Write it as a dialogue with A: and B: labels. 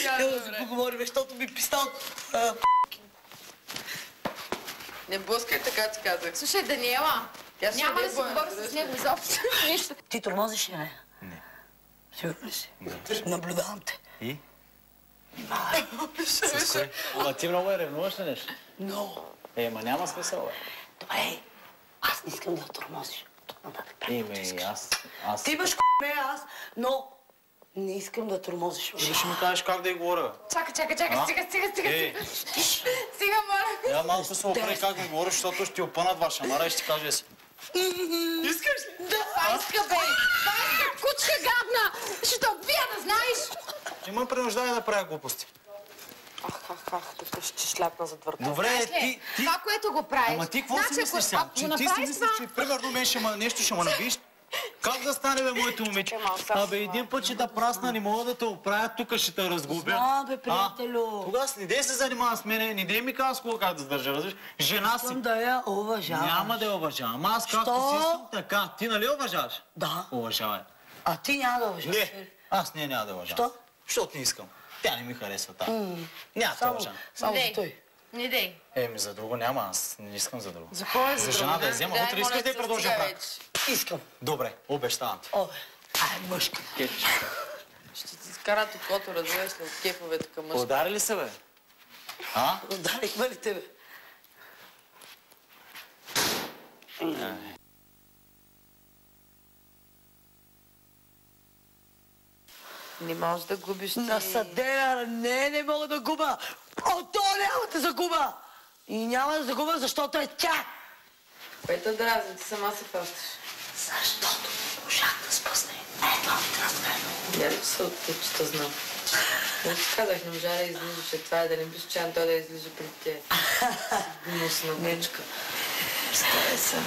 A: Няма да се поговорим, защото ми пистал.
B: Не блъскай, така ти казах.
C: Слушай, Даниела, няма да си говоря с него изобщо. Нищо.
A: Ти тормозиш ли не?
D: Не.
A: Сигурно ли си? Наблюдавам те.
D: И?
E: Ама ти много ревнуваш ли нещо?
A: Много.
E: Ма няма смисъл, бе.
A: Добре, аз не искам да тормозиш.
E: Аз...
A: Ти имаш аз, но не искам да тормозиш.
E: Ще ми кажеш как да й говоря, бе.
C: Чакай, стига. Стига, моля.
E: Я малко се опри как ми говориш, защото ще ти опънат ваша мара и ще ти кажа си.
A: Искаш ли? Да.
C: Това иска, бе. Това иска, кучка гадна. Ще те убия, да знаеш.
E: Не ме принуждай да правя глупости.
B: Тук ще шляпна зад върта.
E: Добре, ти...
C: Това, което го правиш.
E: Ама ти какво си мислиш сега? Че ти си мислиш, че примерно нещо ще ме набиеш? Как да стане, бе, моето момиче? Абе, един път ще да прасна, не мога да те оправя, тук ще те разгубя.
A: А, бе, приятелю.
E: Тогава не дей се занимава с мене, не дей ми казва с кого как да сдържа, разбираш? Жена си.
A: Искам да я уважаваш.
E: Няма да я уважавам. Аз както си искам, така. Ти нали уважаваш?
A: Да.
E: Уважавай.
A: А ти няма да уважаваш.
E: Не, аз няма да уважавам.
A: Що?
E: Защото не искам. Тя не ми харесва тази. Няма да уважавам.
A: Само за той.
C: Не дей.
E: За друго няма, аз не искам за друго.
B: За кой е
E: За жена да я взема, утре искаш да я продължа брак.
A: Искам.
E: Добре, обещавам ти.
A: Обе. Ай, мъжка.
B: Ще ти скарат окото, разбираш ли, от кеповете към мъжка.
E: Удари ли се, бе? А?
A: Ударихме ли тебе?
B: Не можеш да губиш ти...
A: Насъдена, не мога да губа. То няма да загуба. И няма да загуба, защото е тя.
B: Пета дразни, ти сама се фащаш.
A: Защото можах да спасне. Това ми трябва.
B: Няма се отключи, знам. Не ти казах, не можа да излизаш, това е да не биш чан, той да излиза при те. Гнусна мечка.
A: Стреса.